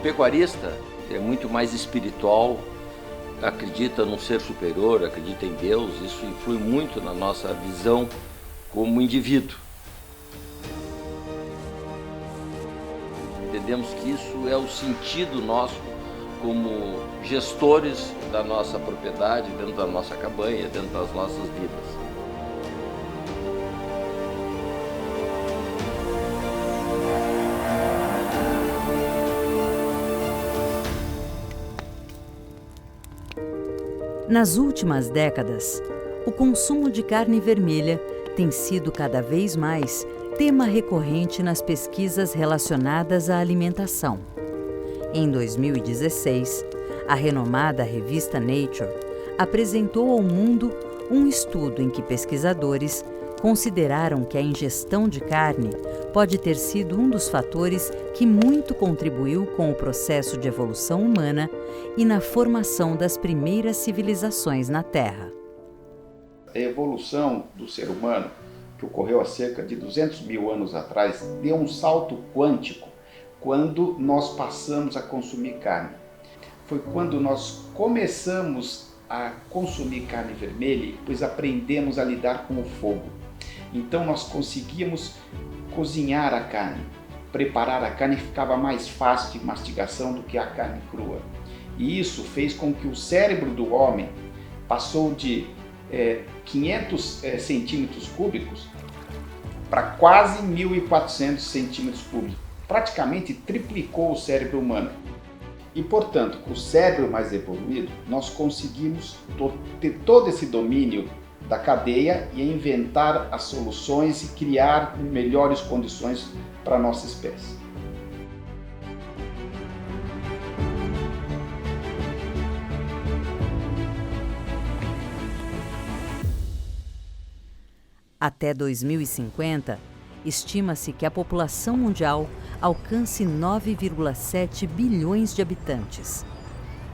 pecuarista é muito mais espiritual, acredita num ser superior, acredita em Deus, isso influi muito na nossa visão como indivíduo. Entendemos que isso é o sentido nosso como gestores da nossa propriedade, dentro da nossa cabanha, dentro das nossas vidas. Nas últimas décadas, o consumo de carne vermelha tem sido cada vez mais tema recorrente nas pesquisas relacionadas à alimentação. Em 2016, a renomada revista Nature apresentou ao mundo um estudo em que pesquisadores consideraram que a ingestão de carne pode ter sido um dos fatores que muito contribuiu com o processo de evolução humana e na formação das primeiras civilizações na Terra. A evolução do ser humano, que ocorreu há cerca de 200 mil anos atrás, deu um salto quântico quando nós passamos a consumir carne. Foi quando nós começamos a consumir carne vermelha, pois aprendemos a lidar com o fogo. Então nós conseguíamos cozinhar a carne, preparar a carne, ficava mais fácil de mastigação do que a carne crua. E isso fez com que o cérebro do homem passou de 500 centímetros cúbicos para quase 1.400 centímetros cúbicos. Praticamente triplicou o cérebro humano. E, portanto, com o cérebro mais evoluído, nós conseguimos ter todo esse domínio da cadeia e inventar as soluções e criar melhores condições para a nossa espécie. Até 2050, estima-se que a população mundial alcance 9,7 bilhões de habitantes.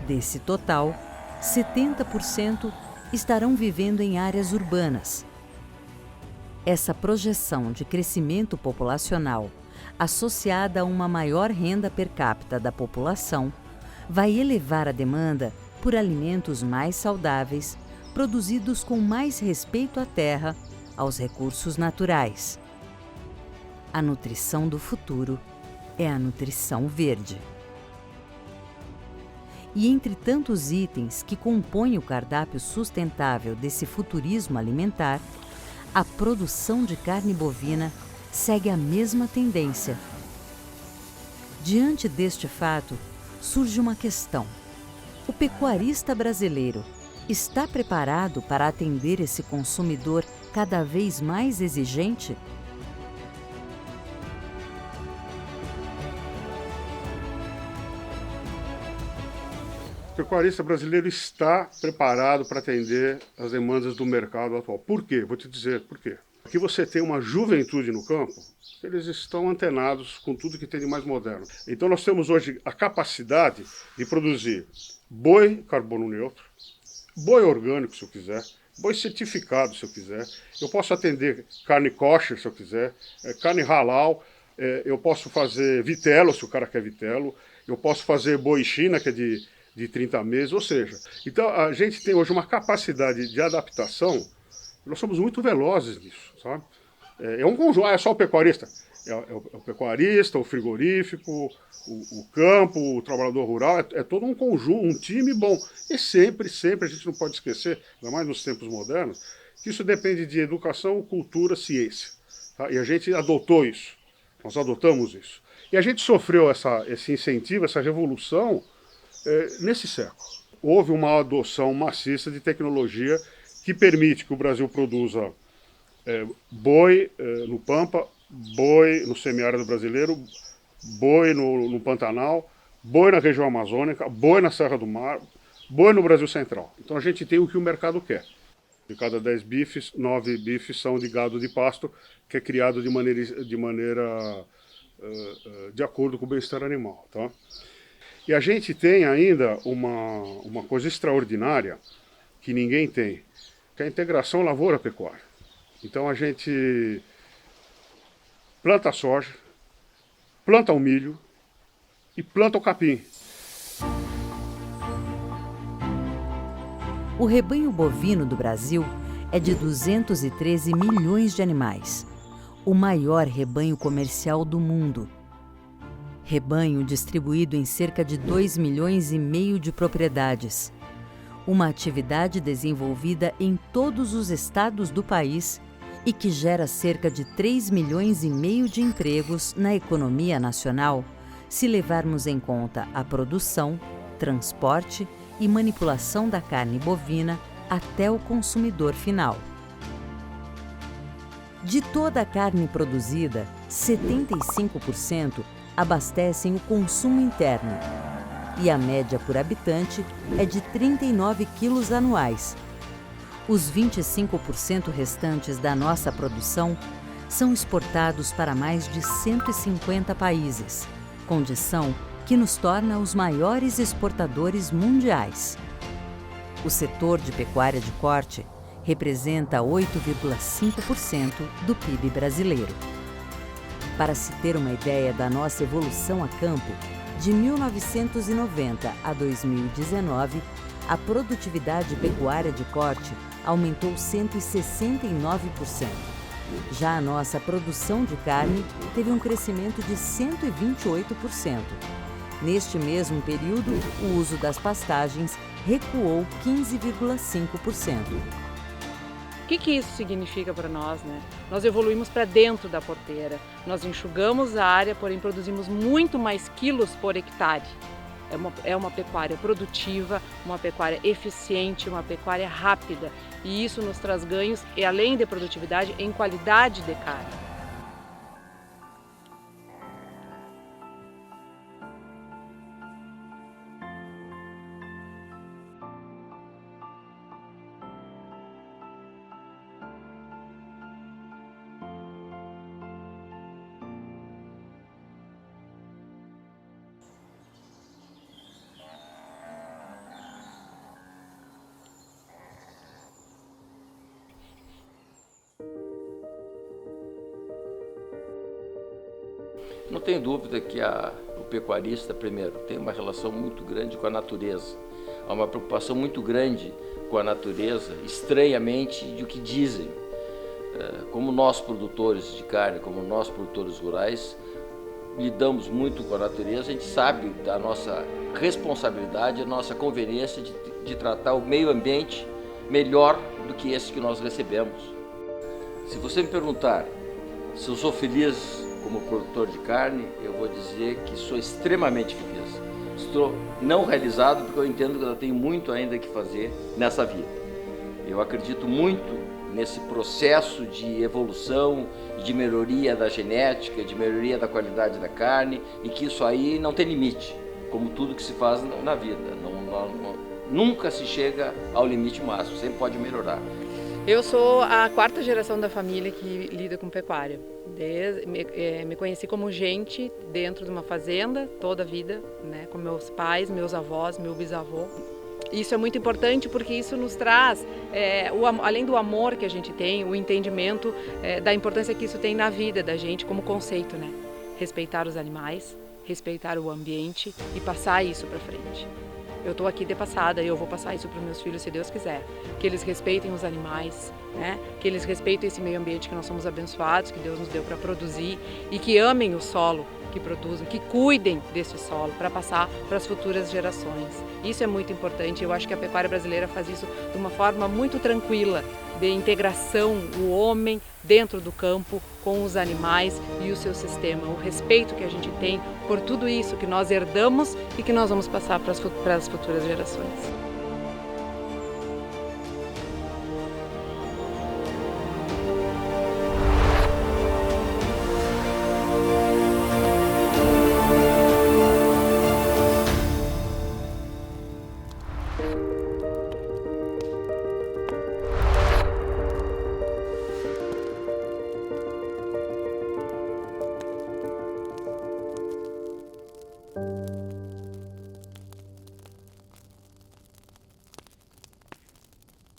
Desse total, 70% estarão vivendo em áreas urbanas. Essa projeção de crescimento populacional, associada a uma maior renda per capita da população, vai elevar a demanda por alimentos mais saudáveis, produzidos com mais respeito à terra, aos recursos naturais. A nutrição do futuro é a nutrição verde. E entre tantos itens que compõem o cardápio sustentável desse futurismo alimentar, a produção de carne bovina segue a mesma tendência. Diante deste fato, surge uma questão. O pecuarista brasileiro está preparado para atender esse consumidor cada vez mais exigente? O pecuarista brasileiro está preparado para atender as demandas do mercado atual. Por quê? Vou te dizer por quê. Aqui você tem uma juventude no campo, eles estão antenados com tudo que tem de mais moderno. Então nós temos hoje a capacidade de produzir boi carbono neutro, boi orgânico se eu quiser, boi certificado se eu quiser, eu posso atender carne kosher se eu quiser, carne halal, eu posso fazer vitelo se o cara quer vitelo, eu posso fazer boi China que é de 30 meses, ou seja, então a gente tem hoje uma capacidade de adaptação, nós somos muito velozes nisso, sabe? É um conjunto, é só o pecuarista, é o pecuarista, o frigorífico, o campo, o trabalhador rural, é todo um conjunto, um time bom. E sempre a gente não pode esquecer, ainda mais nos tempos modernos, que isso depende de educação, cultura, ciência. Tá? E a gente adotou isso, nós adotamos isso. E a gente sofreu esse incentivo, essa revolução nesse século. Houve uma adoção maciça de tecnologia que permite que o Brasil produza boi no Pampa, boi no semiárido brasileiro, boi no Pantanal, boi na região amazônica, boi na Serra do Mar, boi no Brasil Central. Então a gente tem o que o mercado quer. De cada 10 bifes, 9 bifes são de gado de pasto, que é criado de maneira de acordo com o bem-estar animal. Tá? E a gente tem ainda uma coisa extraordinária que ninguém tem, que é a integração lavoura-pecuária. Então a gente planta soja, planta o milho, e planta o capim. O rebanho bovino do Brasil é de 213 milhões de animais, o maior rebanho comercial do mundo. Rebanho distribuído em cerca de 2,5 milhões de propriedades. Uma atividade desenvolvida em todos os estados do país e que gera cerca de 3,5 milhões de empregos na economia nacional, se levarmos em conta a produção, transporte e manipulação da carne bovina até o consumidor final. De toda a carne produzida, 75% abastecem o consumo interno, e a média por habitante é de 39 quilos anuais. Os 25% restantes da nossa produção são exportados para mais de 150 países, condição que nos torna os maiores exportadores mundiais. O setor de pecuária de corte representa 8,5% do PIB brasileiro. Para se ter uma ideia da nossa evolução a campo, de 1990 a 2019, a produtividade pecuária de corte aumentou 169%. Já a nossa produção de carne teve um crescimento de 128%. Neste mesmo período, o uso das pastagens recuou 15,5%. O que isso significa para nós, né? Nós evoluímos para dentro da porteira, nós enxugamos a área, porém produzimos muito mais quilos por hectare. É uma pecuária produtiva, uma pecuária eficiente, uma pecuária rápida. E isso nos traz ganhos, e além de produtividade, em qualidade de carne. Não tenho dúvida que o pecuarista, primeiro, tem uma relação muito grande com a natureza. Há uma preocupação muito grande com a natureza, estranhamente, do que dizem. Como nós, produtores de carne, como nós, produtores rurais, lidamos muito com a natureza, a gente sabe da nossa responsabilidade, a nossa conveniência de tratar o meio ambiente melhor do que esse que nós recebemos. Se você me perguntar se eu sou feliz como produtor de carne, eu vou dizer que sou extremamente feliz. Estou não realizado porque eu entendo que eu tenho muito ainda que fazer nessa vida. Eu acredito muito nesse processo de evolução, de melhoria da genética, de melhoria da qualidade da carne, e que isso aí não tem limite, como tudo que se faz na vida. Nunca se chega ao limite máximo, sempre pode melhorar. Eu sou a 4ª geração da família que lida com pecuária. Me conheci como gente dentro de uma fazenda toda a vida, né, com meus pais, meus avós, meu bisavô. Isso é muito importante porque isso nos traz, além do amor que a gente tem, o entendimento da importância que isso tem na vida da gente como conceito, né? Respeitar os animais, respeitar o ambiente e passar isso para frente. Eu estou aqui de passada e eu vou passar isso para os meus filhos, se Deus quiser. Que eles respeitem os animais, né? Que eles respeitem esse meio ambiente que nós somos abençoados, que Deus nos deu para produzir, e que amem o solo que produzem, que cuidem desse solo para passar para as futuras gerações. Isso é muito importante. Eu acho que a pecuária brasileira faz isso de uma forma muito tranquila, de integração, o homem dentro do campo com os animais e o seu sistema. O respeito que a gente tem por tudo isso que nós herdamos e que nós vamos passar para as futuras gerações.